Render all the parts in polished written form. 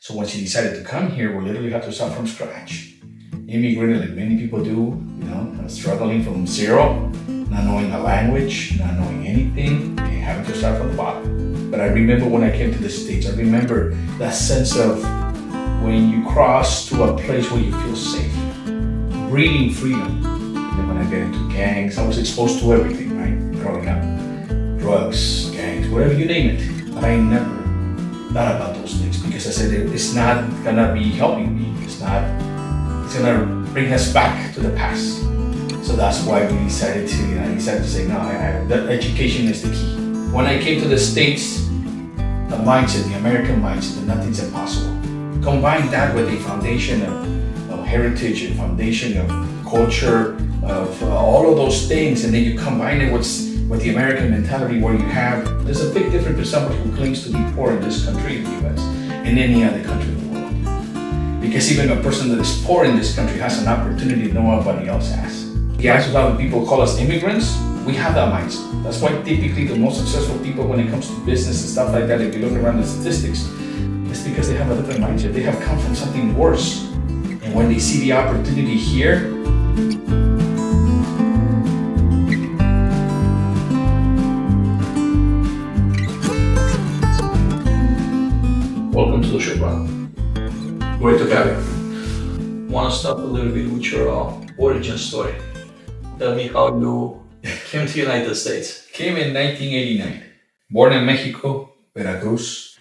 So when she decided to come here, we literally had to start from scratch. Immigrating like many people do, struggling from zero, not knowing a language, not knowing anything, and having to start from the bottom. But I remember when I came to the States, I remember that sense of when you cross to a place where you feel safe, breathing freedom. And then when I get into gangs, I was exposed to everything, right? Growing up, drugs, gangs, whatever you name it. But I never thought about those things because I said it's not gonna be helping me. It's gonna bring us back to the past. So that's why we decided to, I decided to say, no, that education is the key. When I came to the States, the mindset, the American mindset, that nothing's impossible. Combine that with a foundation of heritage, a foundation of culture, of all of those things, and then you combine it with the American mentality where there's a big difference between somebody who claims to be poor in this country, in the US, and any other country in the world. Because even a person that is poor in this country has an opportunity nobody else has. Yes, a lot of people call us immigrants. We have that mindset. That's why typically the most successful people when it comes to business and stuff like that, if you look around the statistics, it's because they have a different mindset. They have come from something worse. And when they see the opportunity here, welcome to the show, brother. Great to have you. Want to start a little bit with your origin story. Tell me how you came to the United States. Came in 1989. Born in Mexico, Veracruz.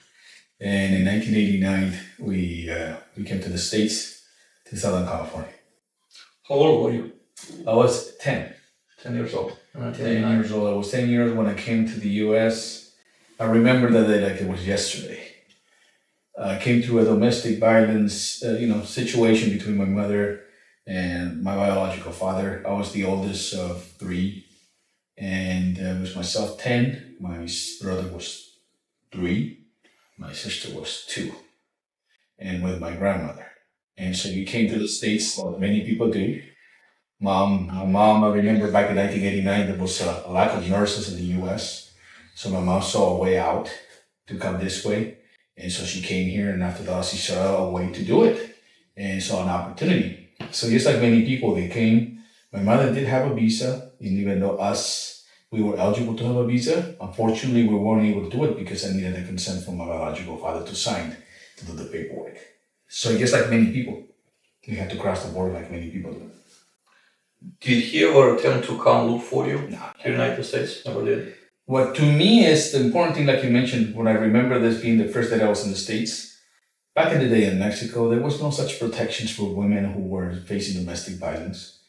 And in 1989, we came to the States, to Southern California. How old were you? I was 10. 10 years old. 10 years old. I was 10 years when I came to the US. I remember that day like it was yesterday. I came through a domestic violence, situation between my mother and my biological father. I was the oldest of three, and it was myself 10. My brother was 3. My sister was 2, and with my grandmother. And so we came to the States, like many people do. My mom, I remember back in 1989, there was a lack of nurses in the US. So my mom saw a way out to come this way. And so she came here, and after that, she saw a way to do it and saw an opportunity. So just like many people, they came. My mother did have a visa, and even though we were eligible to have a visa, unfortunately, we weren't able to do it because I needed the consent from my biological father to sign to do the paperwork. So just like many people, we had to cross the border like many people do. Did he ever attempt to come look for you? No. To the United States? Never did. What to me is the important thing, like you mentioned, when I remember this being the first day I was in the States, back in the day in Mexico, there was no such protections for women who were facing domestic violence,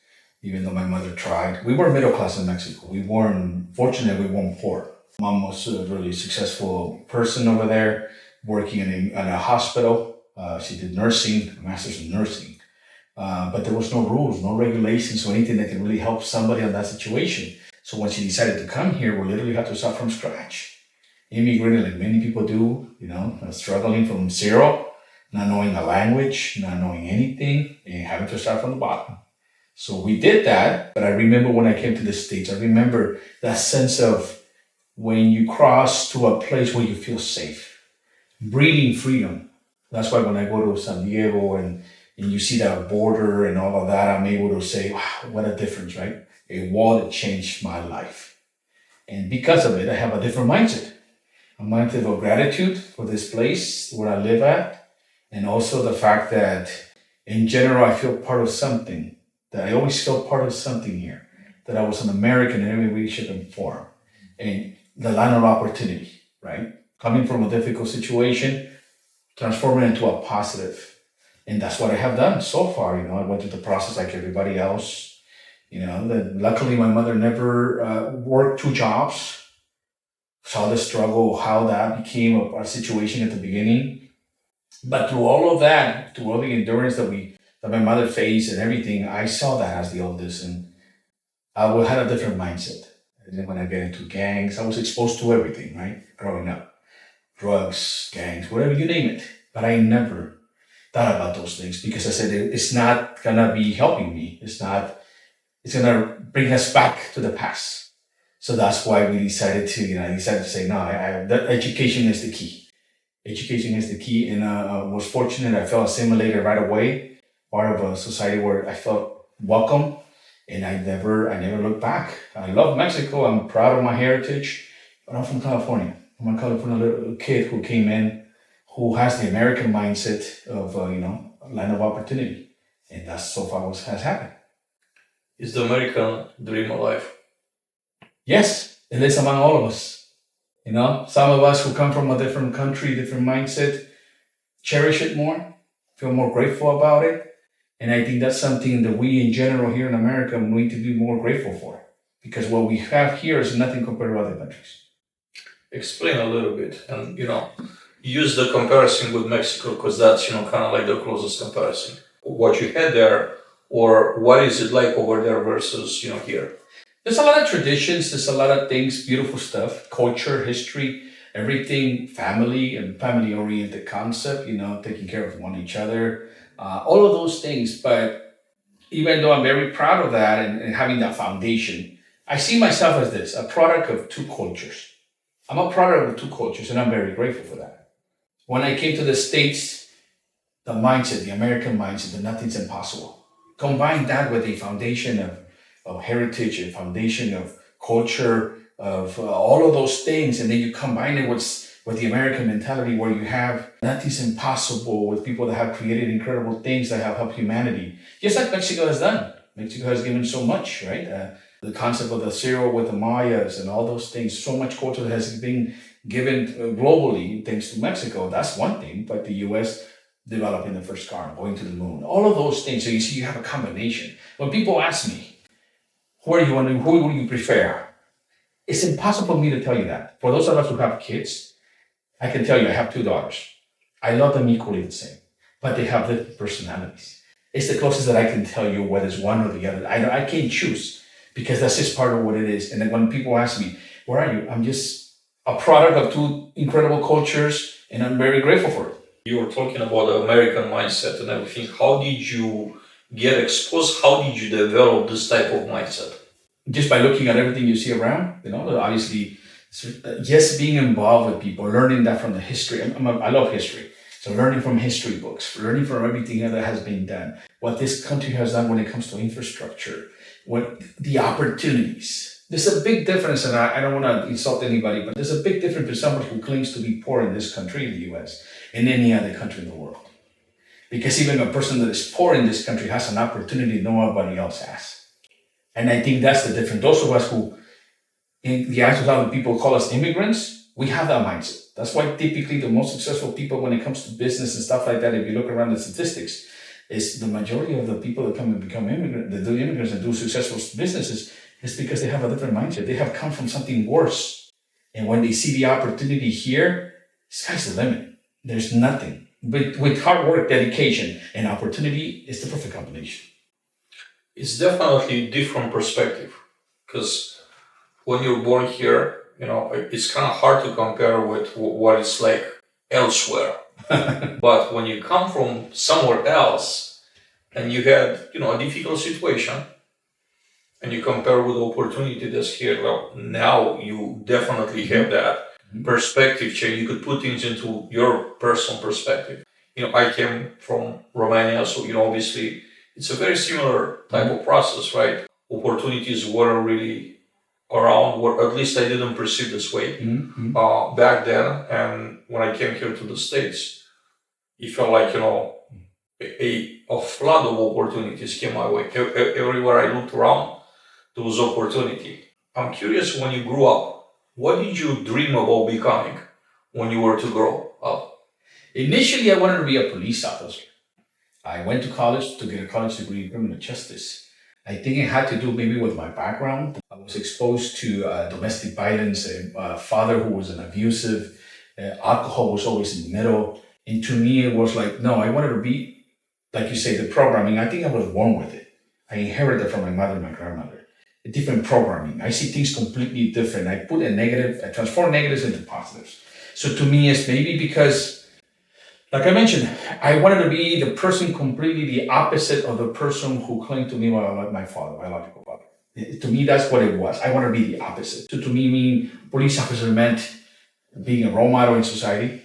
even though my mother tried. We were middle class in Mexico. We weren't poor. Mom was a really successful person over there, working in a hospital. She did nursing, a master's in nursing. But there was no rules, no regulations, or anything that could really help somebody in that situation. So when she decided to come here, we literally had to start from scratch. Immigrating like many people do, struggling from zero, not knowing a language, not knowing anything, and having to start from the bottom. So we did that, but I remember when I came to the States, I remember that sense of when you cross to a place where you feel safe, breathing freedom. That's why when I go to San Diego and you see that border and all of that, I'm able to say, wow, what a difference, right? A wall that changed my life. And because of it, I have a different mindset. A mindset of gratitude for this place where I live at. And also the fact that in general, I feel part of something. That I always felt part of something here. That I was an American in every way, shape, and form. And the line of opportunity, right? Coming from a difficult situation, transforming it into a positive. And that's what I have done so far. I went through the process like everybody else. Luckily my mother never worked 2 jobs. Saw the struggle, how that became a situation at the beginning. But through all of that, through all the endurance that my mother faced and everything, I saw that as the oldest, and I had a different mindset. And then when I get into gangs, I was exposed to everything, right? Growing up, drugs, gangs, whatever you name it. But I never thought about those things because I said it's not gonna be helping me. It's gonna bring us back to the past. So that's why we decided to, I decided to say, no, that education is the key. Education is the key, and I was fortunate. I felt assimilated right away, part of a society where I felt welcome, and I never looked back. I love Mexico. I'm proud of my heritage, but I'm from California. I'm a California little kid who came in, who has the American mindset of a land of opportunity, and that's so far what has happened. Is the American dream alive? Yes, it is among all of us. Some of us who come from a different country, different mindset, cherish it more, feel more grateful about it. And I think that's something that we in general here in America need to be more grateful for. Because what we have here is nothing compared to other countries. Explain a little bit, and use the comparison with Mexico because that's kind of like the closest comparison. What you had there, or what is it like over there versus here? There's a lot of traditions, there's a lot of things, beautiful stuff, culture, history, everything, family and family oriented concept, taking care of one each other, all of those things. But even though I'm very proud of that and having that foundation, I see myself as this, a product of two cultures. I'm a product of two cultures, and I'm very grateful for that. When I came to the States, the mindset, the American mindset, that nothing's impossible. Combine that with a foundation of heritage, a foundation of culture, of all of those things, and then you combine it with the American mentality where you have nothing's impossible with people that have created incredible things that have helped humanity. Just like Mexico has done. Mexico has given so much, right? The concept of the zero with the Mayas and all those things, so much culture that has been given globally thanks to Mexico. That's one thing, but the US developing the first car, going to the moon, all of those things. So you see, you have a combination. When people ask me, who would you prefer? It's impossible for me to tell you that. For those of us who have kids, I can tell you I have two daughters. I love them equally the same, but they have different personalities. It's the closest that I can tell you whether it's one or the other. I can't choose because that's just part of what it is. And then when people ask me, where are you? I'm just a product of two incredible cultures, and I'm very grateful for it. You were talking about the American mindset and everything. How did you get exposed? How did you develop this type of mindset? Just by looking at everything you see around, obviously, just being involved with people, learning that from the history. I love history. So learning from history books, learning from everything that has been done, what this country has done when it comes to infrastructure, what the opportunities. There's a big difference, and I don't want to insult anybody, but there's a big difference between somebody who claims to be poor in this country, in the US, and any other country in the world. Because even a person that is poor in this country has an opportunity nobody else has. And I think that's the difference. Those of us who, in the eyes of other people, call us immigrants, we have that mindset. That's why typically the most successful people when it comes to business and stuff like that, if you look around the statistics, is the majority of the people that come and become immigrants, that do immigrants and do successful businesses, is because they have a different mindset. They have come from something worse. And when they see the opportunity here, sky's the limit. There's nothing. But with hard work, dedication, and opportunity, it's the perfect combination. It's definitely a different perspective because when you're born here, it's kind of hard to compare with what it's like elsewhere. But when you come from somewhere else and you had, a difficult situation and you compare with the opportunity that's here, well, now you definitely have that perspective change. You could put things into your personal perspective. I came from Romania, so, obviously it's a very similar type of process, right? Opportunities weren't really around, or at least I didn't perceive this way back then. And when I came here to the States, it felt like, a flood of opportunities came my way. Everywhere I looked around, there was opportunity. I'm curious, when you grew up, what did you dream about becoming when you were to grow up? Initially, I wanted to be a police officer. I went to college to get a college degree in criminal justice. I think it had to do maybe with my background. I was exposed to domestic violence, a father who was an abusive, alcohol was always in the middle. And to me, it was like, no, I wanted to be, like you say, the programming. I think I was born with it. I inherited it from my mother and my grandmother. A different programming. I see things completely different. I transform negatives into positives. So to me, it's maybe because, like I mentioned, I wanted to be the person completely the opposite of the person who claimed to me my father, biological father. To me, that's what it was. I want to be the opposite. To me, police officer meant being a role model in society,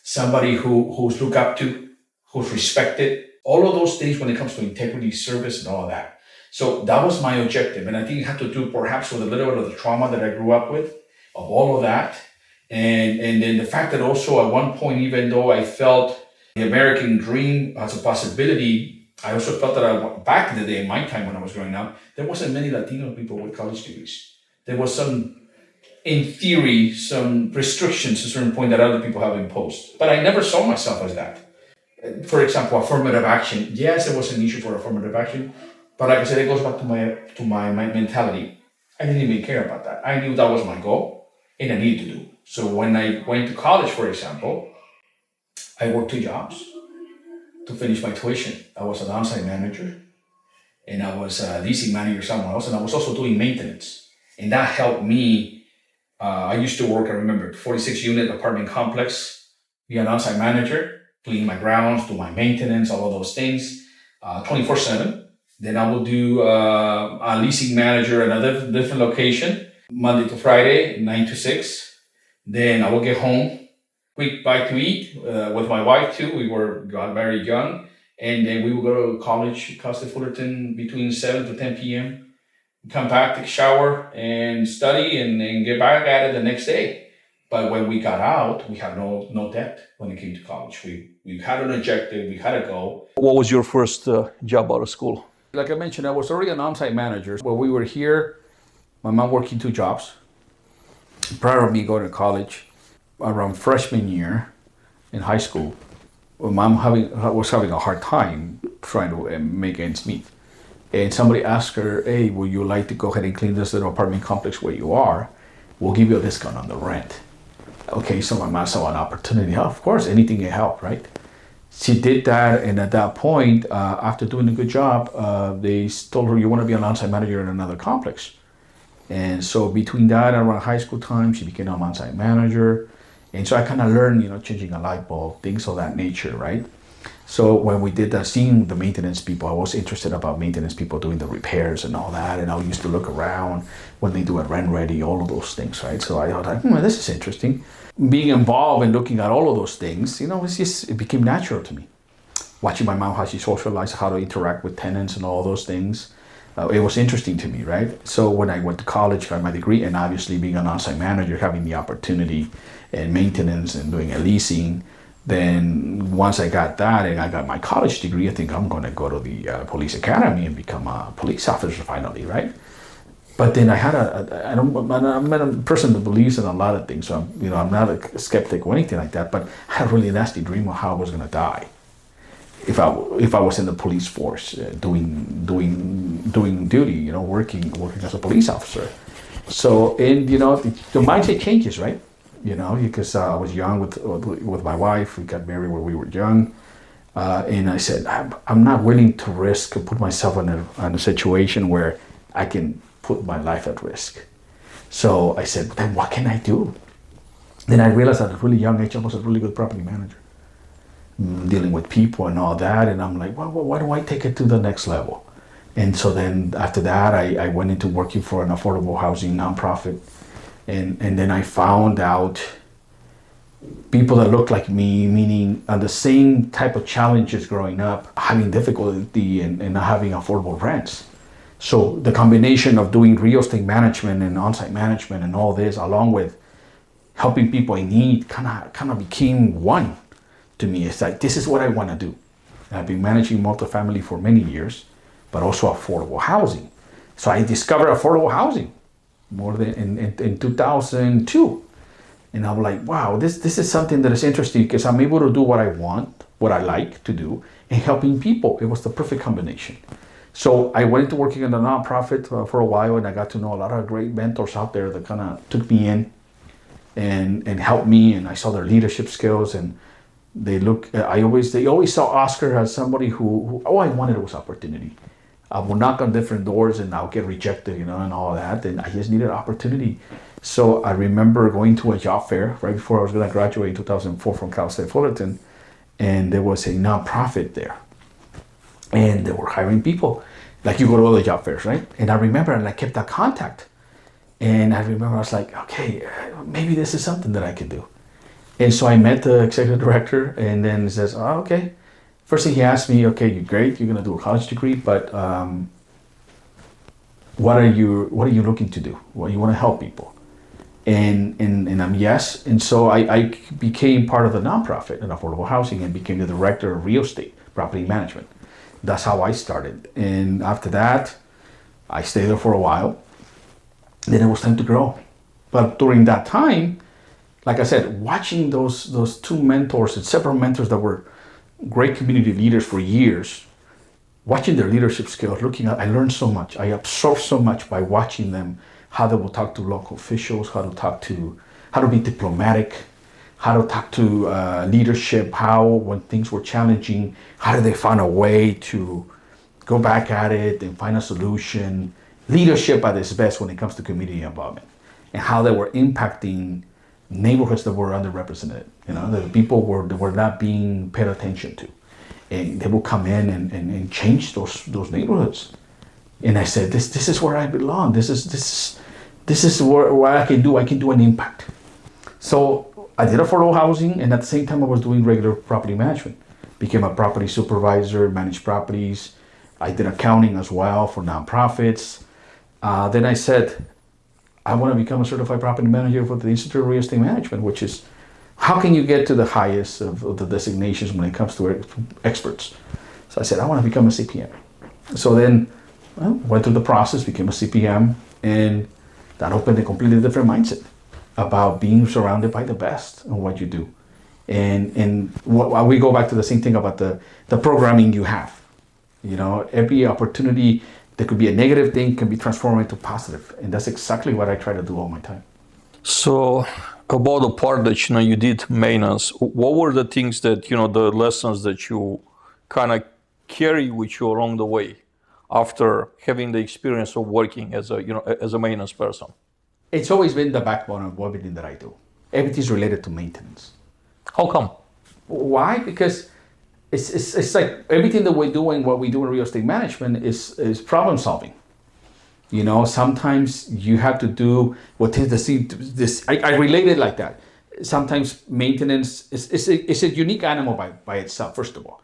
somebody who's looked up to, who's respected. All of those things when it comes to integrity, service, and all of that. So that was my objective. And I think it had to do perhaps with a little bit of the trauma that I grew up with, of all of that. And then the fact that also at one point, even though I felt the American dream as a possibility, I also felt that back in the day, in my time when I was growing up, there wasn't many Latino people with college degrees. There was in theory, some restrictions to a certain point that other people have imposed. But I never saw myself as that. For example, affirmative action. Yes, it was an issue for affirmative action. But like I said, it goes back to my mentality. I didn't even care about that. I knew that was my goal and I needed to do. So when I went to college, for example, I worked 2 jobs to finish my tuition. I was an on-site manager and I was a leasing manager somewhere else, and I was also doing maintenance. And that helped me. I used to work, I remember, 46-unit apartment complex, be an on-site manager, clean my grounds, do my maintenance, all of those things, 24/7. Then I will do a leasing manager at a different location, Monday to Friday, 9 to 6. Then I will get home, quick bite to eat with my wife too. We got married young, and then we would go to college, Costa Fullerton, between 7 to 10 p.m. Come back, take a shower, and study, and then get back at it the next day. But when we got out, we had no debt when it came to college. We had an objective, we had a goal. What was your first job out of school? Like I mentioned, I was already an on-site manager. When we were here, my mom working 2 jobs. Prior to me going to college, around freshman year in high school, my mom was having a hard time trying to make ends meet. And somebody asked her, hey, would you like to go ahead and clean this little apartment complex where you are? We'll give you a discount on the rent. Okay, so my mom saw an opportunity. Of course, anything can help, right? She did that, and at that point, after doing a good job, they told her, you want to be an on-site manager in another complex. And so between that and around high school time, she became an on-site manager. And so I kind of learned, changing a light bulb, things of that nature, right? So when we did that, seeing the maintenance people, I was interested about maintenance people doing the repairs and all that. And I used to look around when they do a rent ready, all of those things, right? So I thought, this is interesting. Being involved and looking at all of those things, it became natural to me. Watching my mom, how she socialized, how to interact with tenants and all those things. It was interesting to me, right? So when I went to college, got my degree, and obviously being an on-site manager, having the opportunity and maintenance and doing a leasing, then once I got that and I got my college degree, I think I'm going to go to the police academy and become a police officer finally, right? But then I'm a person that believes in a lot of things. So I'm not a skeptic or anything like that. But I had a really nasty dream of how I was going to die if I was in the police force, doing duty, working as a police officer. So the mindset changes, right? Because I was young with my wife. We got married when we were young. And I said, I'm not willing to risk and put myself in a situation where I can put my life at risk. So I said, then what can I do? Then I realized at a really young age, I was a really good property manager, dealing with people and all that. And I'm like, well, why don't I take it to the next level? And so then after that, I went into working for an affordable housing nonprofit. And then I found out people that looked like me, meaning the same type of challenges growing up, having difficulty and not having affordable rents. So the combination of doing real estate management and on-site management and all this, along with helping people in need, kind of became one to me. It's like, this is what I want to do. And I've been managing multifamily for many years, but also affordable housing. So I discovered affordable housing more than in 2002. And I'm like, wow, this is something that is interesting because I'm able to do what I want, what I like to do, and helping people. It was the perfect combination. So I went into working in a nonprofit for a while, and I got to know a lot of great mentors out there that kind of took me in and helped me, and I saw their leadership skills. And they always saw Oscar as somebody who all I wanted was opportunity. I will knock on different doors and I'll get rejected, and all that. And I just needed opportunity. So I remember going to a job fair right before I was going to graduate in 2004 from Cal State Fullerton, and there was a nonprofit there. And they were hiring people, like you go to other job fairs, right? And I remember, and I kept that contact. And I remember I was like, okay, maybe this is something that I could do. And so I met the executive director, and then he says, "Oh, okay." First thing he asked me, "Okay, you're great. You're gonna do a college degree, but what are you looking to do? Well, you want to help people?" And I'm yes. And so I became part of the nonprofit in affordable housing and became the director of real estate property management. That's how I started. And after that, I stayed there for a while. Then it was time to grow. But during that time, like I said, watching those two mentors and several mentors that were great community leaders for years, watching their leadership skills, I learned so much. I absorbed so much by watching them, how they will talk to local officials, how to be diplomatic, how to talk to leadership, how when things were challenging, how did they find a way to go back at it and find a solution. Leadership at its best when it comes to community involvement, and how they were impacting neighborhoods that were underrepresented. The people were not being paid attention to, and they will come in and change those neighborhoods. And I said, this is where I belong. This is what I can do. I can do an impact. So I did affordable housing, and at the same time I was doing regular property management. Became a property supervisor, managed properties. I did accounting as well for nonprofits. Then I said, I want to become a certified property manager for the Institute of Real Estate Management, which is how can you get to the highest of the designations when it comes to experts? So I said, I want to become a CPM. So then went through the process, became a CPM, and that opened a completely different mindset about being surrounded by the best in what you do. And we go back to the same thing about the programming you have. Every opportunity that could be a negative thing can be transformed into positive. And that's exactly what I try to do all my time. So about the part that you did maintenance, what were the things that the lessons that you kind of carry with you along the way after having the experience of working as a maintenance person? It's always been the backbone of everything that I do. Everything's related to maintenance. How come? Why? Because it's like everything that we do and what we do in real estate management is problem solving. Sometimes you have to do what tends to see this. I relate it like that. Sometimes maintenance is a unique animal by itself. First of all,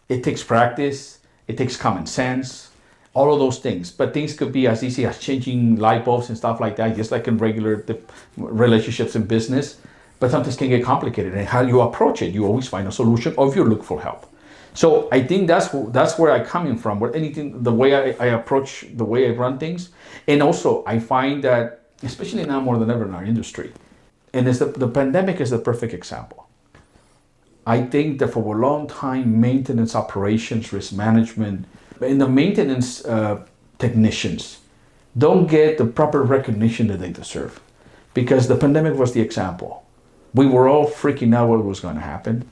it takes practice. It takes common sense. All of those things. But things could be as easy as changing light bulbs and stuff like that, just like in regular relationships in business. But sometimes can get complicated, and how you approach it, you always find a solution, or if you look for help. So I think that's where I come in from. Where anything, the way I approach, the way I run things, and also I find that, especially now more than ever in our industry, and the pandemic is the perfect example. I think that for a long time, maintenance operations, risk management, and the maintenance technicians don't get the proper recognition that they deserve, because the pandemic was the example. We were all freaking out what was going to happen.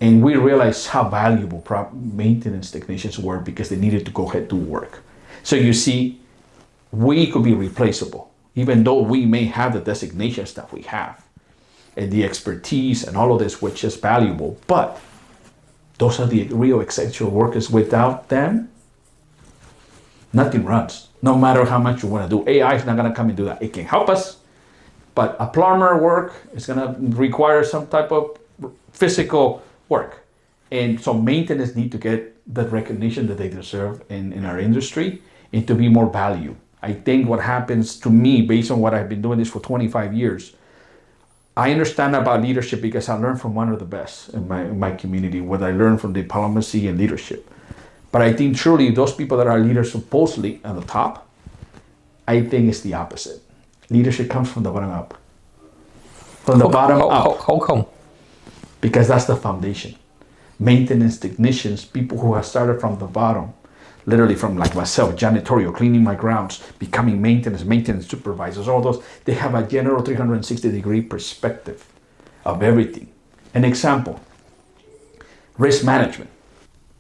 And we realized how valuable maintenance technicians were because they needed to go ahead to work. So you see, we could be replaceable, even though we may have the designations that we have and the expertise and all of this, which is valuable. But those are the real essential workers. Without them, nothing runs. No matter how much you want to do. AI is not going to come and do that. It can help us. But a plumber work is going to require some type of physical work. And so maintenance need to get the recognition that they deserve in our industry and to be more value. I think what happens to me, based on what I've been doing this for 25 years, I understand about leadership because I learned from one of the best in my community, what I learned from diplomacy and leadership. But I think truly those people that are leaders supposedly at the top, I think it's the opposite. Leadership comes from the bottom up. From the bottom up. How come? Because that's the foundation. Maintenance technicians, people who have started from the bottom, literally from like myself, janitorial, cleaning my grounds, becoming maintenance supervisors, all those, they have a general 360-degree perspective of everything. An example, risk management,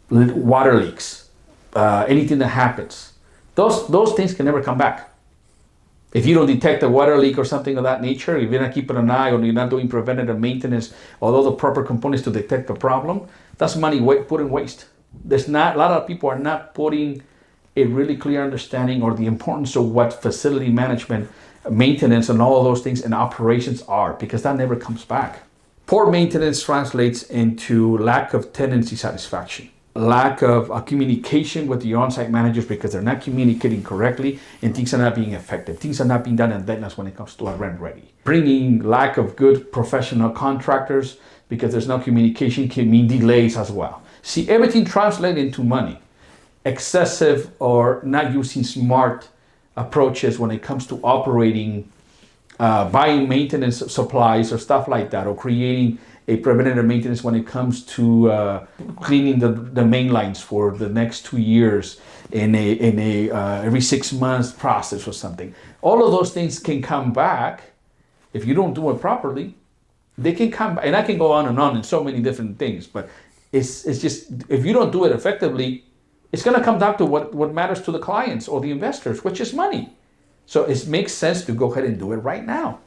water leaks, anything that happens, those things can never come back. If you don't detect a water leak or something of that nature, if you're not keeping an eye or you're not doing preventative maintenance, although the proper components to detect the problem, that's money put in waste. A lot of people are not putting a really clear understanding or the importance of what facility management, maintenance, and all of those things and operations are, because that never comes back. Poor maintenance translates into lack of tenancy satisfaction, lack of communication with the on-site managers because they're not communicating correctly and things are not being effective. Things are not being done in deadlines when it comes to a rent ready. Bringing lack of good professional contractors because there's no communication can mean delays as well. See, everything translates into money. Excessive or not using smart approaches when it comes to operating, buying maintenance supplies or stuff like that, or creating a preventative maintenance when it comes to cleaning the main lines for the next 2 years in a every 6 months process or something. All of those things can come back if you don't do it properly. They can come back, and I can go on and on in so many different things, but it's just if you don't do it effectively, it's going to come down to what matters to the clients or the investors, which is money. So it makes sense to go ahead and do it right now,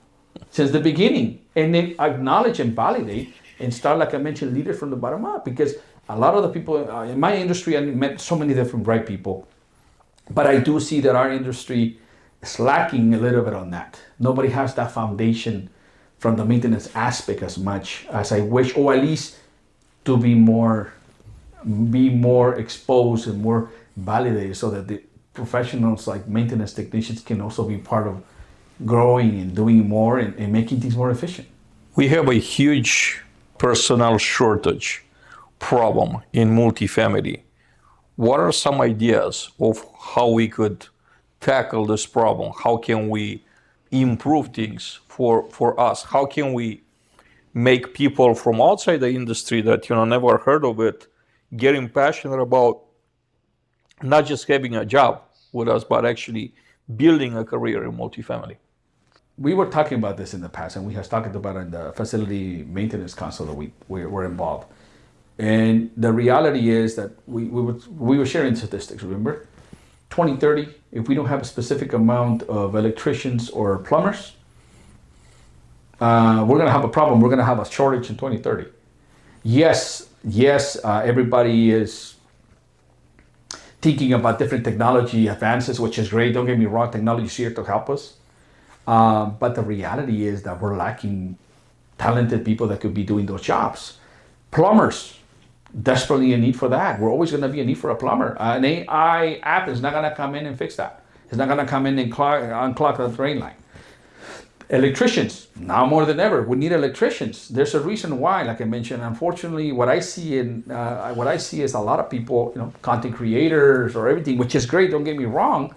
since the beginning, and then acknowledge and validate and start, like I mentioned, leaders from the bottom up. Because a lot of the people in my industry, I met so many different bright people, but I do see that our industry is lacking a little bit on that. Nobody has that foundation from the maintenance aspect as much as I wish, or at least to be more exposed and more validated, so that the professionals like maintenance technicians can also be part of growing and doing more and making things more efficient. We have a huge personnel shortage problem in multifamily. What are some ideas of how we could tackle this problem? How can we improve things for us? How can we make people from outside the industry that never heard of it getting passionate about not just having a job with us, but actually building a career in multifamily? We were talking about this in the past, and we have talked about it in the facility maintenance council that we were involved. And the reality is that we were sharing statistics, remember? 2030, if we don't have a specific amount of electricians or plumbers, we're going to have a problem. We're going to have a shortage in 2030. Yes, everybody is thinking about different technology advances, which is great. Don't get me wrong, technology is here to help us. But the reality is that we're lacking talented people that could be doing those jobs. Plumbers, desperately in need for that. We're always going to be in need for a plumber. An AI app is not going to come in and fix that. It's not going to come in and unclog the drain line. Electricians, now more than ever, we need electricians. There's a reason why, like I mentioned. Unfortunately, what I see is a lot of people, content creators or everything, which is great. Don't get me wrong,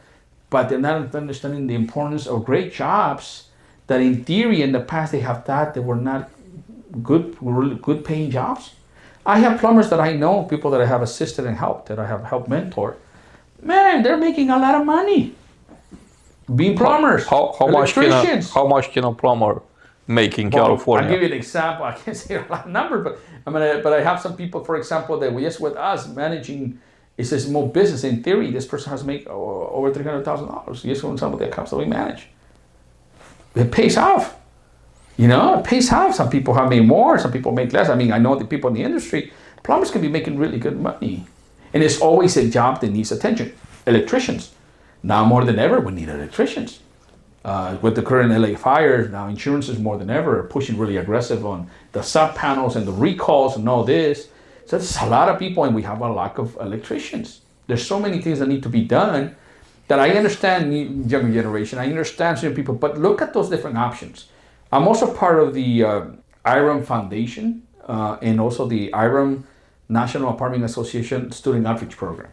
but they're not understanding the importance of great jobs that, in theory, in the past they have thought they were not good paying jobs. I have plumbers that I know, people that I have assisted and helped, that I have helped mentor. Man, they're making a lot of money being plumbers, how electricians. How much can a plumber make in California? I'll give you an example. I can't say a lot of numbers, but I have some people, for example, that just with us managing, it's a small business. In theory, this person has made over $300,000 just from some of the accounts that we manage. It pays off. It pays off. Some people have made more, some people make less. I know the people in the industry, plumbers can be making really good money. And it's always a job that needs attention. Electricians. Now more than ever, we need electricians. With the current LA fires, now insurance is more than ever pushing really aggressive on the sub panels and the recalls and all this. So there's a lot of people, and we have a lack of electricians. There's so many things that need to be done that I understand younger generation. I understand certain people, but look at those different options. I'm also part of the IRAM Foundation and also the IRAM National Apartment Association Student Outreach Program.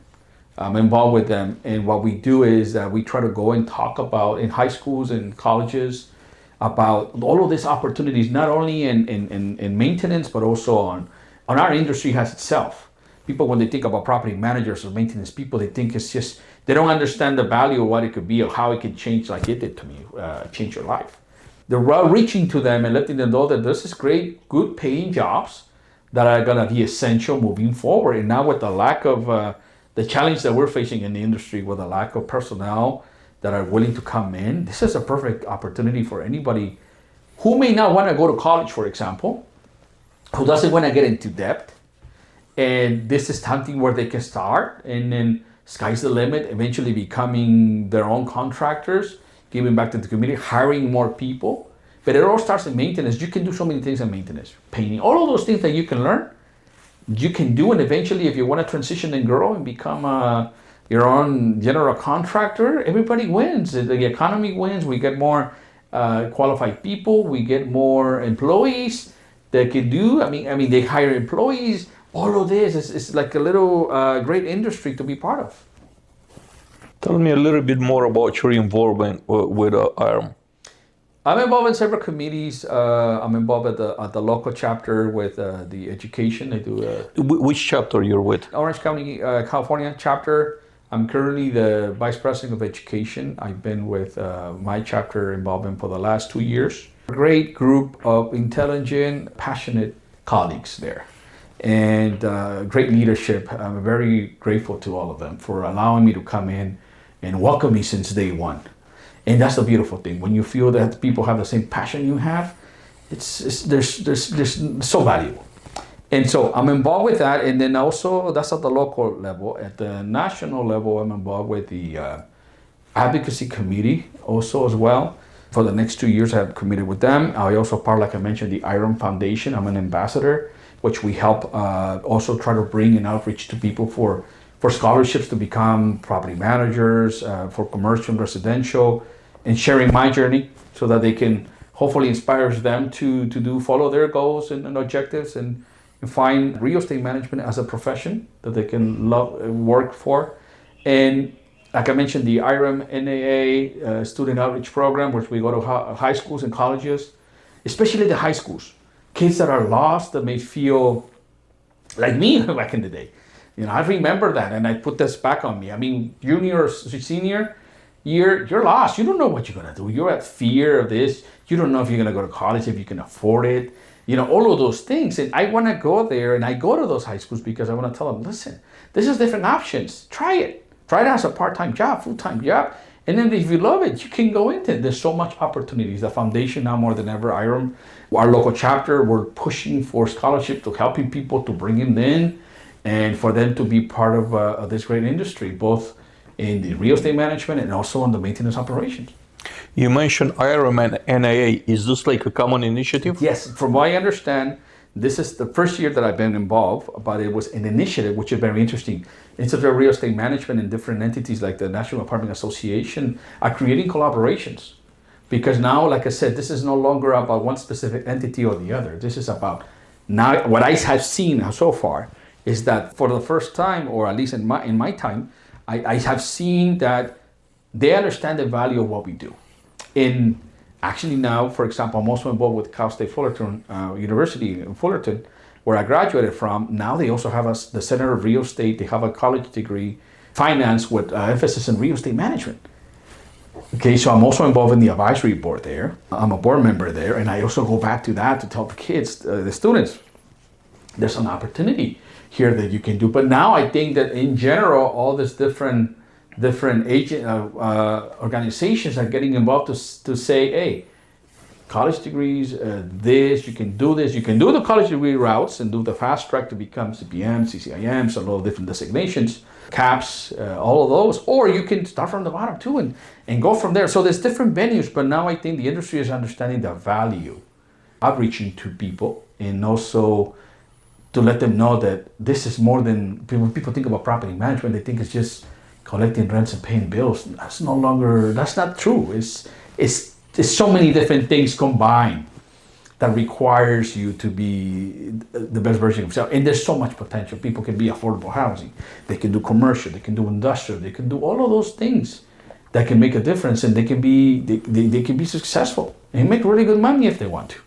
I'm involved with them, and what we do is we try to go and talk about in high schools and colleges about all of these opportunities, not only in maintenance, but also on our industry has itself. People, when they think about property managers or maintenance people, they think it's just, they don't understand the value of what it could be or how it could change, like it did to me, change your life. They're reaching to them and letting them know that this is great, good paying jobs that are going to be essential moving forward. And now with the lack of the challenge that we're facing in the industry, with a lack of personnel that are willing to come in, this is a perfect opportunity for anybody who may not want to go to college, for example, who doesn't want to get into debt. And this is something where they can start, and then sky's the limit, eventually becoming their own contractors, giving back to the community, hiring more people, But it all starts in maintenance. You can do so many things in maintenance, painting, all of those things that you can learn, you can do. And eventually, if you want to transition and grow and become your own general contractor, everybody wins. The economy wins. We get more qualified people. We get more employees that can do. I mean, they hire employees. All of this is like a little great industry to be part of. Tell me a little bit more about your involvement with IRM. I'm involved in several committees. I'm involved at the local chapter with the education. I do Which chapter you're with? Orange County, California chapter. I'm currently the Vice President of Education. I've been with my chapter involvement for the last 2 years. A great group of intelligent, passionate colleagues there, and great leadership. I'm very grateful to all of them for allowing me to come in and welcome me since day one. And that's the beautiful thing. When you feel that people have the same passion you have, there's so valuable. And so I'm involved with that. And then also that's at the local level. At the national level, I'm involved with the advocacy committee also as well. For the next 2 years, I have committed with them. I also part, like I mentioned, the IRM Foundation. I'm an ambassador, which we help also try to bring an outreach to people for scholarships to become property managers, for commercial and residential, and sharing my journey so that they can hopefully inspire them to follow their goals and objectives and find real estate management as a profession that they can work for. And like I mentioned, the IRM NAA student outreach program, which we go to high schools and colleges, especially the high schools, kids that are lost, that may feel like me back in the day. I remember that, and I put this back on me. I mean, junior or senior year, you're lost. You don't know what you're gonna do. You're at fear of this. You don't know if you're gonna go to college, if you can afford it. All of those things. And I want to go there, and I go to those high schools because I want to tell them, listen, this is different options. Try it. Try it as a part-time job, full-time job. And then if you love it, you can go into it. There's so much opportunities. The foundation now more than ever, IRM, our local chapter, we're pushing for scholarships to helping people to bring them in and for them to be part of this great industry, both in the real estate management and also in the maintenance operations. You mentioned IRM and NAA. Is this like a common initiative? Yes, from what I understand, this is the first year that I've been involved, but it was an initiative, which is very interesting. Instead of real estate management and different entities like the National Apartment Association are creating collaborations. Because now, like I said, this is no longer about one specific entity or the other. This is about now, what I have seen so far is that for the first time, or at least in my time, I have seen that they understand the value of what we do. In actually now, for example, I'm also involved with Cal State Fullerton University in Fullerton, where I graduated from. Now they also have the Center of Real Estate. They have a college degree, finance with emphasis in real estate management. Okay, so I'm also involved in the advisory board there. I'm a board member there, and I also go back to that to tell the kids, the students, there's an opportunity here that you can do. But now I think that in general, all these different agent organizations are getting involved to say, hey, college degrees, you can do this. You can do the college degree routes and do the fast track to become CPM, CCIMs, and all different designations, CAPS, all of those. Or you can start from the bottom too and go from there. So there's different venues, but now I think the industry is understanding the value of reaching to people and also to let them know that this is more than, when people think about property management, they think it's just collecting rents and paying bills. That's not true. It's so many different things combined that requires you to be the best version of yourself. And there's so much potential. People can be affordable housing. They can do commercial. They can do industrial. They can do all of those things that can make a difference, and they can be successful and make really good money if they want to.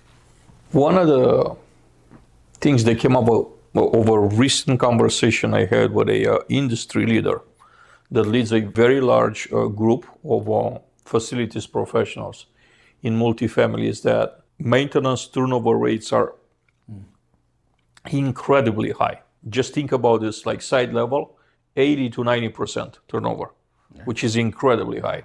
One of the things that came up over a recent conversation I had with a industry leader that leads a very large group of facilities professionals in multifamily is that maintenance turnover rates are incredibly high. Just think about this, like site level, 80 to 90% turnover, which is incredibly high.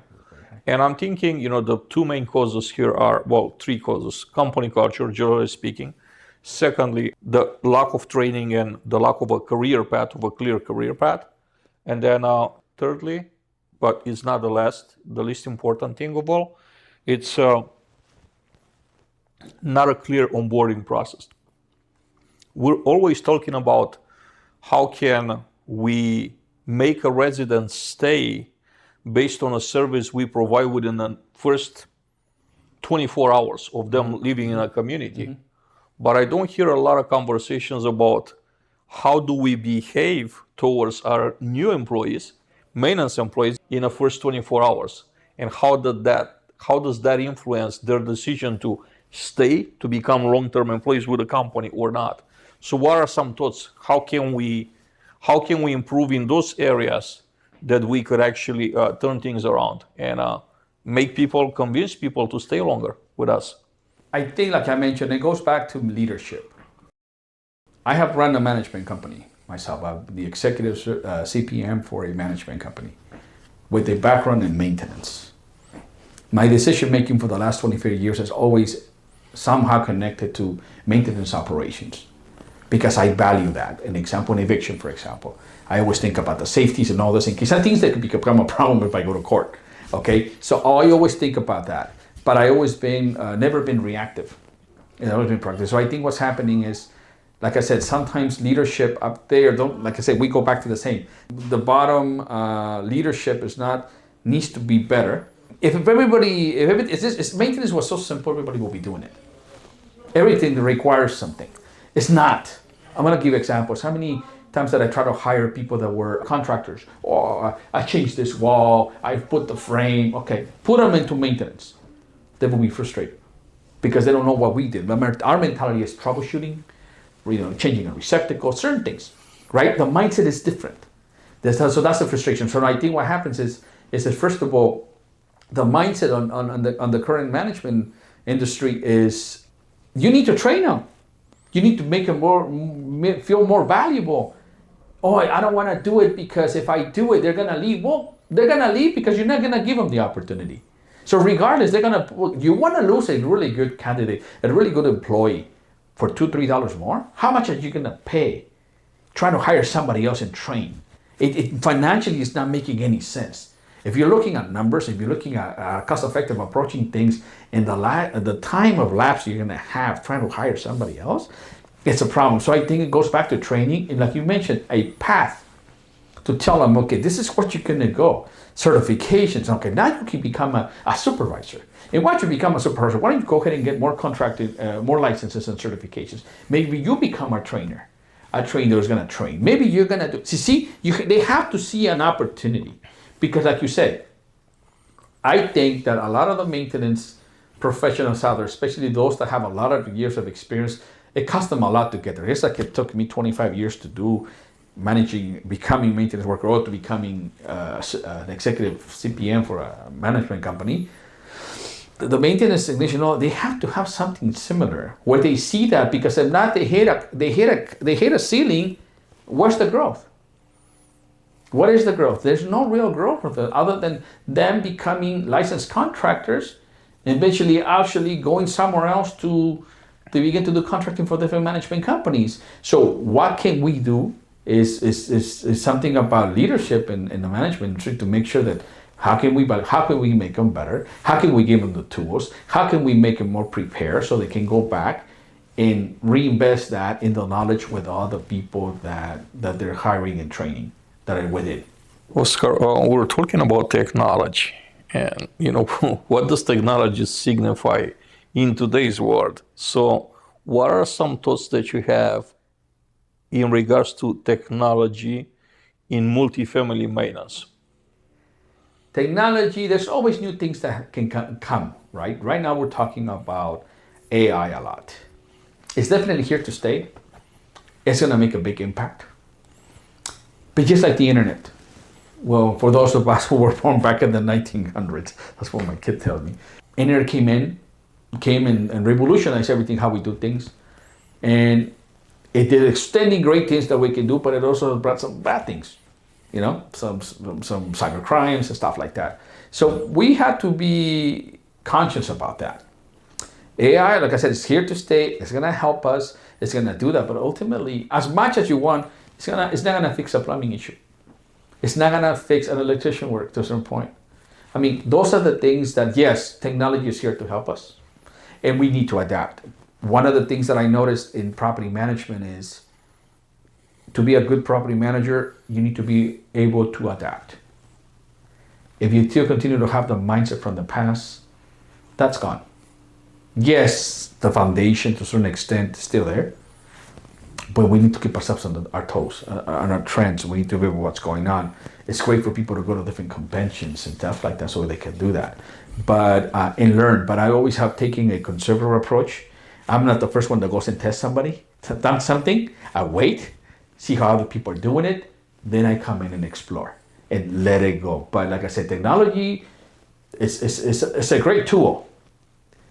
And I'm thinking, the two main causes here are, three causes. Company culture, generally speaking. Secondly, the lack of training and the lack of a career path, of a clear career path. And then thirdly, but it's not the least important thing of all, it's not a clear onboarding process. We're always talking about how can we make a resident stay based on a service we provide within the first 24 hours of them living in a community. But I don't hear a lot of conversations about how do we behave towards our new employees, maintenance employees, in the first 24 hours, and how does that influence their decision to stay, to become long-term employees with the company or not. So what are some thoughts? How can we improve in those areas that we could actually turn things around and convince people to stay longer with us? I think, like I mentioned, it goes back to leadership. I have run a management company myself. I'm the executive CPM for a management company with a background in maintenance. My decision making for the last 25 years is always somehow connected to maintenance operations because I value that. An example, an eviction, for example. I always think about the safeties and all this in case some things that could become a problem if I go to court. Okay, so I always think about that. But I always never been reactive. It's always been proactive. So I think what's happening is, like I said, sometimes leadership up there like I said, we go back to the same. The bottom leadership needs to be better. If maintenance was so simple, everybody will be doing it. Everything that requires something. It's not. I'm gonna give examples. How many times that I try to hire people that were contractors? Oh, I changed this wall, I put the frame. Okay, put them into maintenance. They will be frustrated because they don't know what we did. Our mentality is troubleshooting, changing a receptacle, certain things, right? The mindset is different. So that's the frustration. So I think what happens is that first of all, the mindset on the current management industry is you need to train them. You need to make them feel more valuable. Oh, I don't want to do it because if I do it, they're gonna leave. Well, they're gonna leave because you're not gonna give them the opportunity. So regardless, you want to lose a really good candidate, a really good employee for $2-3 more? How much are you going to pay trying to hire somebody else and train? It financially is not making any sense. If you're looking at numbers, if you're looking at cost-effective approaching things, and the time of lapse you're going to have trying to hire somebody else, it's a problem. So I think it goes back to training, and like you mentioned, a path to tell them, okay, this is what you're going to go. Certifications. Okay, now you can become a supervisor. And once you become a supervisor, why don't you go ahead and get more more licenses and certifications? Maybe you become a trainer who's going to train. Maybe you're going to do. They have to see an opportunity, because, like you said, I think that a lot of the maintenance professionals out there, especially those that have a lot of years of experience, it costs them a lot to get there. It's like it took me 25 years to do. Becoming maintenance worker, or to becoming an executive CPM for a management company. The maintenance technician, they have to have something similar where they see that, because if not, they hit a ceiling. Where's the growth? What is the growth? There's no real growth other than them becoming licensed contractors, and eventually actually going somewhere else to begin to do contracting for different management companies. So what can we do? Is something about leadership in the management industry to make sure that how can we make them better? How can we give them the tools? How can we make them more prepared so they can go back and reinvest that in the knowledge with all the people that they're hiring and training that are within? Oscar, we're talking about technology, and what does technology signify in today's world? So what are some thoughts that you have in regards to technology in multifamily maintenance? Technology, there's always new things that can come, right? Right now we're talking about AI a lot. It's definitely here to stay. It's gonna make a big impact. But just like the internet, well, for those of us who were born back in the 1900s, that's what my kid tells me. Internet came and revolutionized everything, how we do things. And it did extending great things that we can do, but it also brought some bad things, some cyber crimes and stuff like that. So we had to be conscious about that. AI, like I said, is here to stay. It's gonna help us. It's gonna do that. But ultimately, as much as you want, it's not gonna fix a plumbing issue. It's not gonna fix an electrician work to a certain point. I mean, those are the things that, yes, technology is here to help us. and we need to adapt. One of the things that I noticed in property management is to be a good property manager, you need to be able to adapt. If you still continue to have the mindset from the past, that's gone. Yes, the foundation to a certain extent is still there, but we need to keep ourselves on our toes, on our trends. We need to remember what's going on. It's great for people to go to different conventions and stuff like that so they can do that, but and learn. But I always have taken a conservative approach. I'm not the first one that goes and tests somebody, done something. I wait, see how other people are doing it, then I come in and explore and let it go. But like I said, technology is a great tool,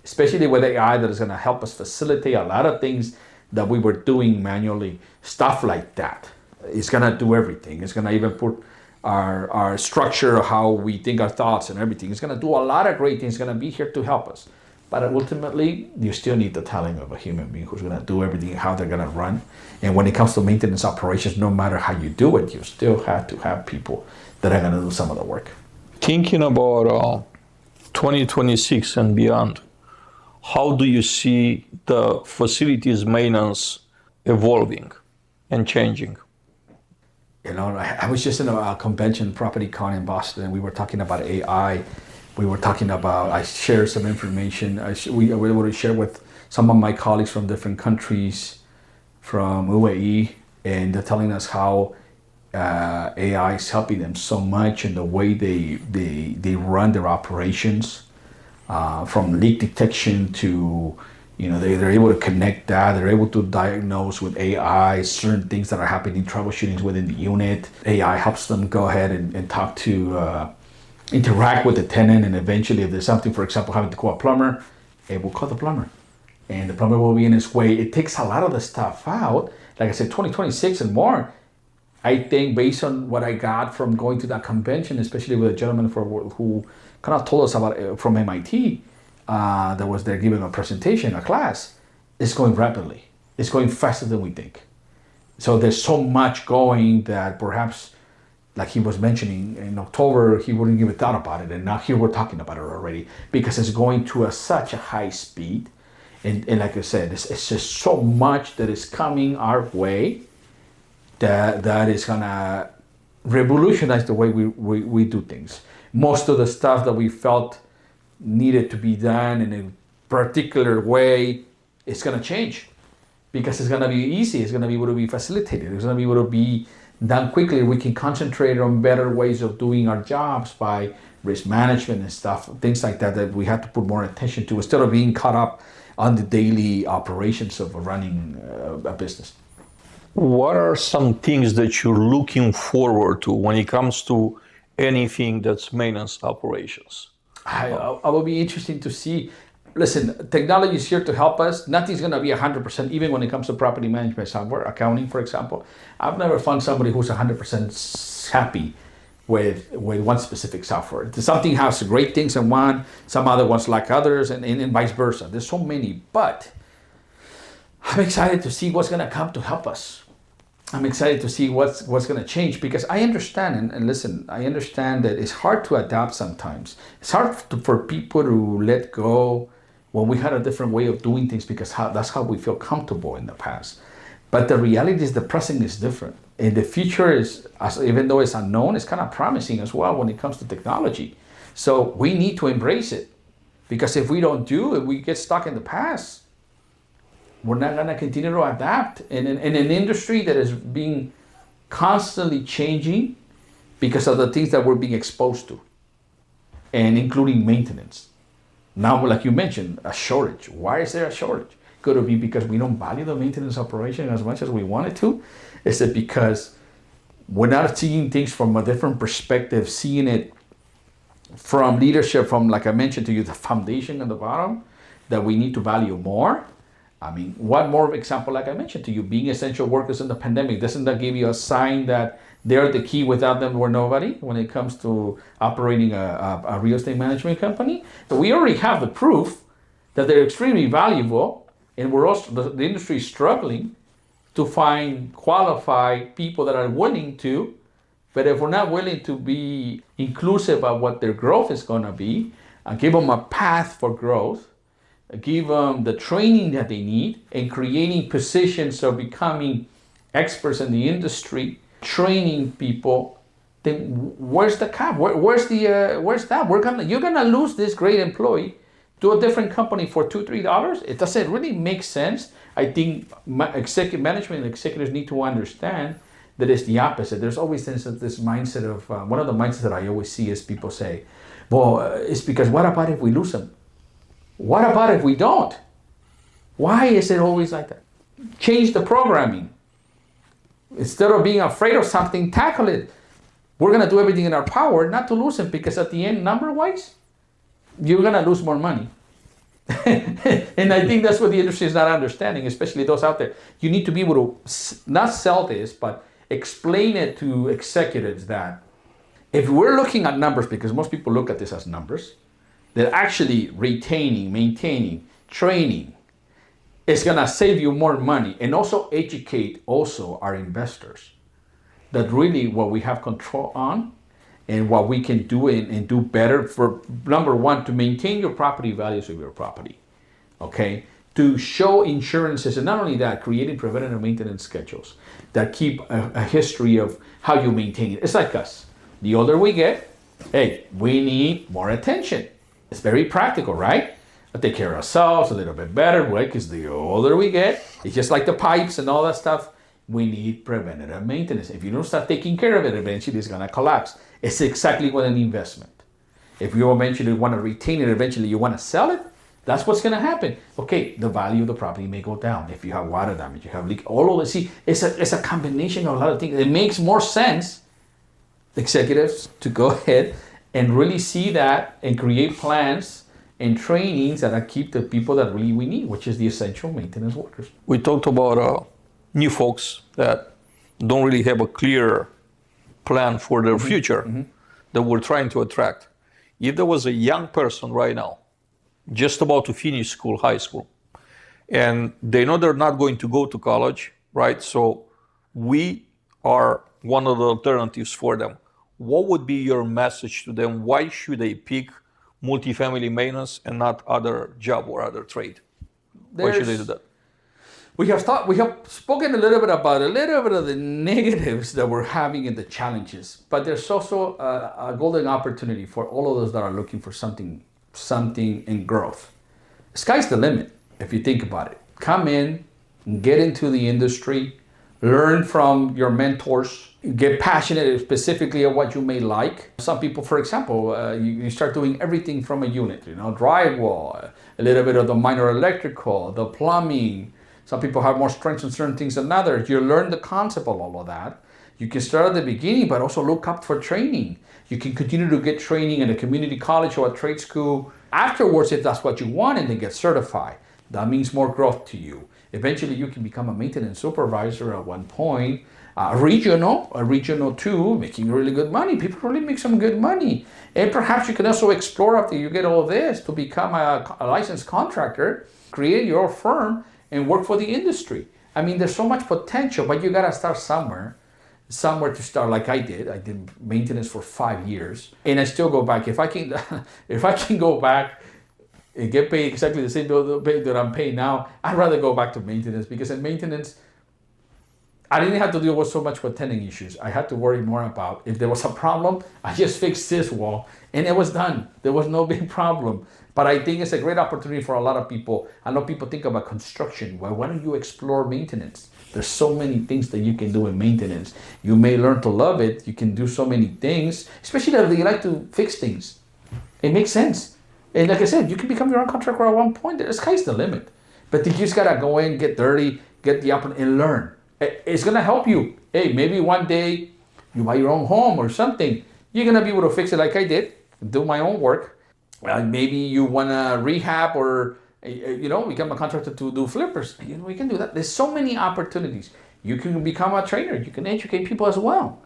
especially with AI that is going to help us facilitate a lot of things that we were doing manually, stuff like that. It's going to do everything. It's going to even put our structure, how we think our thoughts and everything. It's going to do a lot of great things. It's going to be here to help us. But ultimately, you still need the talent of a human being who's going to do everything, how they're going to run. And when it comes to maintenance operations, no matter how you do it, you still have to have people that are going to do some of the work. Thinking about 2026 and beyond, how do you see the facilities maintenance evolving and changing? You know, I was just in a convention, PropertyCon in Boston, and we were talking about AI. We were talking about, I shared some information. We were able to share with some of my colleagues from different countries, from UAE, and they're telling us how AI is helping them so much in the way they run their operations, from leak detection to, you know, they're able to connect that. They're able to diagnose with AI certain things that are happening, troubleshootings within the unit. AI helps them go ahead and talk to, interact with the tenant, and eventually if there's something, for example, having to call a plumber, it will call the plumber. And the plumber will be in his way. It takes a lot of the stuff out. Like I said, 2026 and more, I think based on what I got from going to that convention, especially with a gentleman who kind of told us about from MIT, that was there giving a presentation, a class, it's going rapidly. It's going faster than we think. So there's so much going that perhaps, like he was mentioning, in October, he wouldn't even thought about it. And now here we're talking about it already because it's going to such a high speed. And like I said, it's just so much that is coming our way that is gonna revolutionize the way we do things. Most of the stuff that we felt needed to be done in a particular way, it's gonna change because it's gonna be easy. It's gonna be able to be facilitated. It's gonna be able to be done quickly. We can concentrate on better ways of doing our jobs by risk management and stuff, things like that we have to put more attention to instead of being caught up on the daily operations of running a business. What are some things that you're looking forward to when it comes to anything that's maintenance operations? I will be interesting to see. Listen, technology is here to help us. Nothing's going to be 100%, even when it comes to property management software, accounting, for example. I've never found somebody who's 100% happy with one specific software. Something has great things in one, some other ones like others, and vice versa. There's so many, but I'm excited to see what's going to come to help us. I'm excited to see what's going to change because I understand, and listen, I understand that it's hard to adapt sometimes. It's hard for people to let go when we had a different way of doing things because that's how we feel comfortable in the past. But the reality is the present is different. And the future is, even though it's unknown, it's kind of promising as well when it comes to technology. So we need to embrace it because if we don't do it, we get stuck in the past. We're not going to continue to adapt in an industry that is being constantly changing because of the things that we're being exposed to, and including maintenance. Now, like you mentioned, a shortage. Why is there a shortage? Could it be because we don't value the maintenance operation as much as we want it to? Is it because we're not seeing things from a different perspective, seeing it from leadership, from, like I mentioned to you, the foundation at the bottom, that we need to value more? I mean, one more example, like I mentioned to you, being essential workers in the pandemic, doesn't that give you a sign that they're the key? Without them, we're nobody when it comes to operating a real estate management company? So we already have the proof that they're extremely valuable, and we're also, the industry is struggling to find qualified people that are willing to, but if we're not willing to be inclusive of what their growth is going to be and give them a path for growth, give them the training that they need, and creating positions of becoming experts in the industry, training people, then where's the cap? Where's that? You're gonna lose this great employee to a different company for $2-3. It doesn't really make sense. I think executive management and executives need to understand that it's the opposite. There's always this mindset of one of the mindsets that I always see is people say, well, it's because what about if we lose them? What about if we don't? Why is it always like that? Change the programming. Instead of being afraid of something, tackle it. We're going to do everything in our power not to lose them, because at the end, number-wise, you're going to lose more money. And I think that's what the industry is not understanding, especially those out there. You need to be able to not sell this, but explain it to executives that if we're looking at numbers, because most people look at this as numbers, that actually retaining, maintaining, training is going to save you more money, and also educate also our investors that really what we have control on and what we can do and do better for, number one, to maintain your property values of your property, okay? To show insurances, and not only that, creating preventative maintenance schedules that keep a history of how you maintain it. It's like us. The older we get, hey, we need more attention. It's very practical, right? Take care of ourselves a little bit better, right? Because the older we get, it's just like the pipes and all that stuff. We need preventative maintenance. If you don't start taking care of it, eventually it's going to collapse. It's exactly what an investment. If you eventually want to retain it, eventually you want to sell it, that's what's going to happen. Okay, the value of the property may go down. If you have water damage, you have leak, all of it. See, it's a combination of a lot of things. It makes more sense, executives, to go ahead and really see that and create plans and trainings that keep the people that really we need, which is the essential maintenance workers. We talked about new folks that don't really have a clear plan for their future that we're trying to attract. If there was a young person right now, just about to finish school, high school, and they know they're not going to go to college, right? So we are one of the alternatives for them. What would be your message to them? Why should they pick multifamily maintenance and not other job or other trade? Why should they do that? We have spoken a little bit of the negatives that we're having and the challenges, but there's also a golden opportunity for all of those that are looking for something in growth. Sky's the limit, if you think about it. Come in, get into the industry, learn from your mentors, get passionate specifically on what you may like. Some people, for example, you start doing everything from a unit, drywall, a little bit of the minor electrical, the plumbing. Some people have more strengths in certain things than others. You learn the concept of all of that. You can start at the beginning, but also look up for training. You can continue to get training in a community college or a trade school afterwards if that's what you want, and then get certified. That means more growth to you. Eventually, you can become a maintenance supervisor at one point, a regional too, making really good money. People really make some good money. And perhaps you can also explore after you get all this to become a licensed contractor, create your own firm, and work for the industry. I mean, there's so much potential, but you gotta start somewhere to start, like I did. I did maintenance for 5 years, and I still go back. If I can go back and get paid exactly the same pay that I'm paying now, I'd rather go back to maintenance, because in maintenance, I didn't have to deal with so much with tenant issues. I had to worry more about if there was a problem, I just fixed this wall and it was done. There was no big problem. But I think it's a great opportunity for a lot of people. I know people think about construction. Well, why don't you explore maintenance? There's so many things that you can do in maintenance. You may learn to love it. You can do so many things, especially if you like to fix things. It makes sense. And like I said, you can become your own contractor at one point. The sky's the limit. But you just gotta go in, get dirty, get the opportunity, and learn. It's gonna help you. Hey, maybe one day you buy your own home or something. You're gonna be able to fix it like I did, do my own work. Maybe you wanna rehab or become a contractor to do flippers. We can do that. There's so many opportunities. You can become a trainer. You can educate people as well.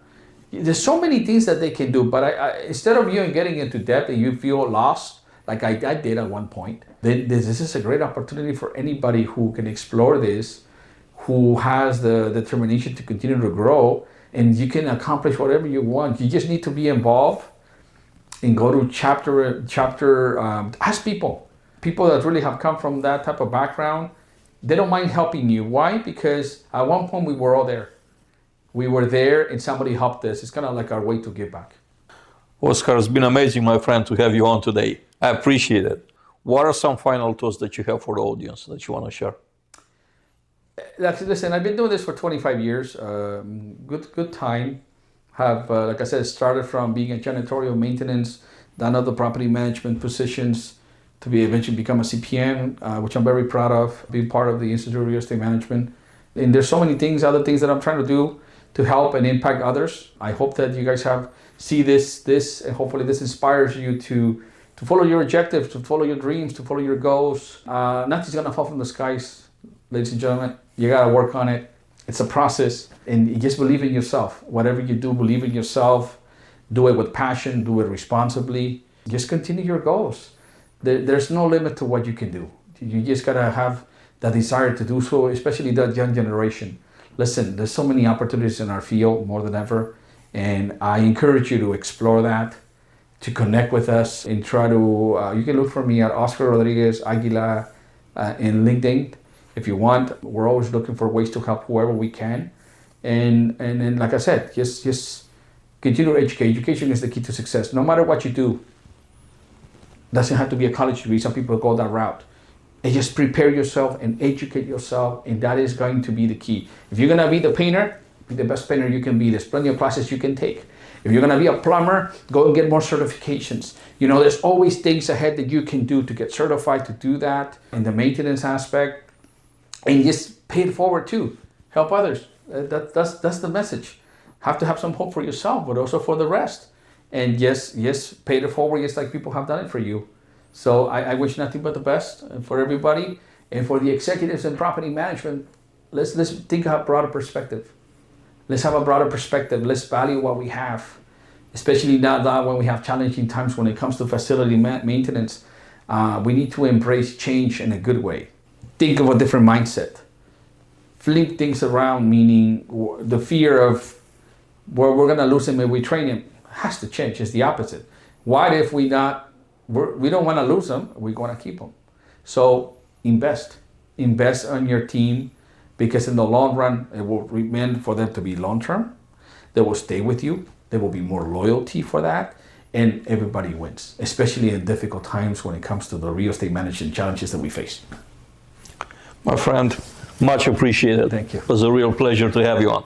There's so many things that they can do. But I instead of you getting into debt and you feel lost, like I did at one point, then this is a great opportunity for anybody who can explore this, who has the determination to continue to grow, and you can accomplish whatever you want. You just need to be involved and go to chapter, ask people. people that really have come from that type of background, they don't mind helping you. Why? Because at one point we were all there. We were there and somebody helped us. It's kind of like our way to give back. Oscar, it's been amazing, my friend, to have you on today. I appreciate it. What are some final thoughts that you have for the audience that you want to share? Listen, I've been doing this for 25 years. Good time. Have, like I said, started from being a janitorial maintenance, done other property management positions to be eventually become a CPM, which I'm very proud of, being part of the Institute of Real Estate Management. And there's so many things, other things that I'm trying to do to help and impact others. I hope that you guys see this, and hopefully this inspires you to follow your objectives, to follow your dreams, to follow your goals. Nothing's gonna fall from the skies, ladies and gentlemen. You gotta work on it. It's a process, and you just believe in yourself. Whatever you do, believe in yourself. Do it with passion, do it responsibly. Just continue your goals. There's no limit to what you can do. You just gotta have the desire to do so, especially that young generation. Listen, there's so many opportunities in our field, more than ever, and I encourage you to explore that, to connect with us, and try to, you can look for me at Oscar Rodriguez Aguila in LinkedIn if you want. We're always looking for ways to help whoever we can. And then, like I said, just continue to educate. Education is the key to success. No matter what you do, doesn't have to be a college degree. Some people go that route. And just prepare yourself and educate yourself, and that is going to be the key. If you're gonna be the painter, be the best painter you can be. There's plenty of classes you can take. If you're gonna be a plumber, go and get more certifications. There's always things ahead that you can do to get certified to do that in the maintenance aspect, and just pay it forward too. Help others. That's the message. Have to have some hope for yourself, but also for the rest. And yes, pay it forward just like people have done it for you. So I wish nothing but the best for everybody, and for the executives in property management. Let's think of a broader perspective. Let's have a broader perspective. Let's value what we have, especially now when we have challenging times when it comes to facility maintenance. We need to embrace change in a good way. Think of a different mindset. Flip things around, meaning the fear of where we're gonna lose him if we train him has to change. It's the opposite. What if we don't want to lose them, we want to keep them. So invest on your team, because in the long run, it will remain for them to be long-term. They will stay with you. There will be more loyalty for that, and everybody wins, especially in difficult times when it comes to the real estate management challenges that we face. My friend, much appreciated. Thank you. It was a real pleasure to have you on.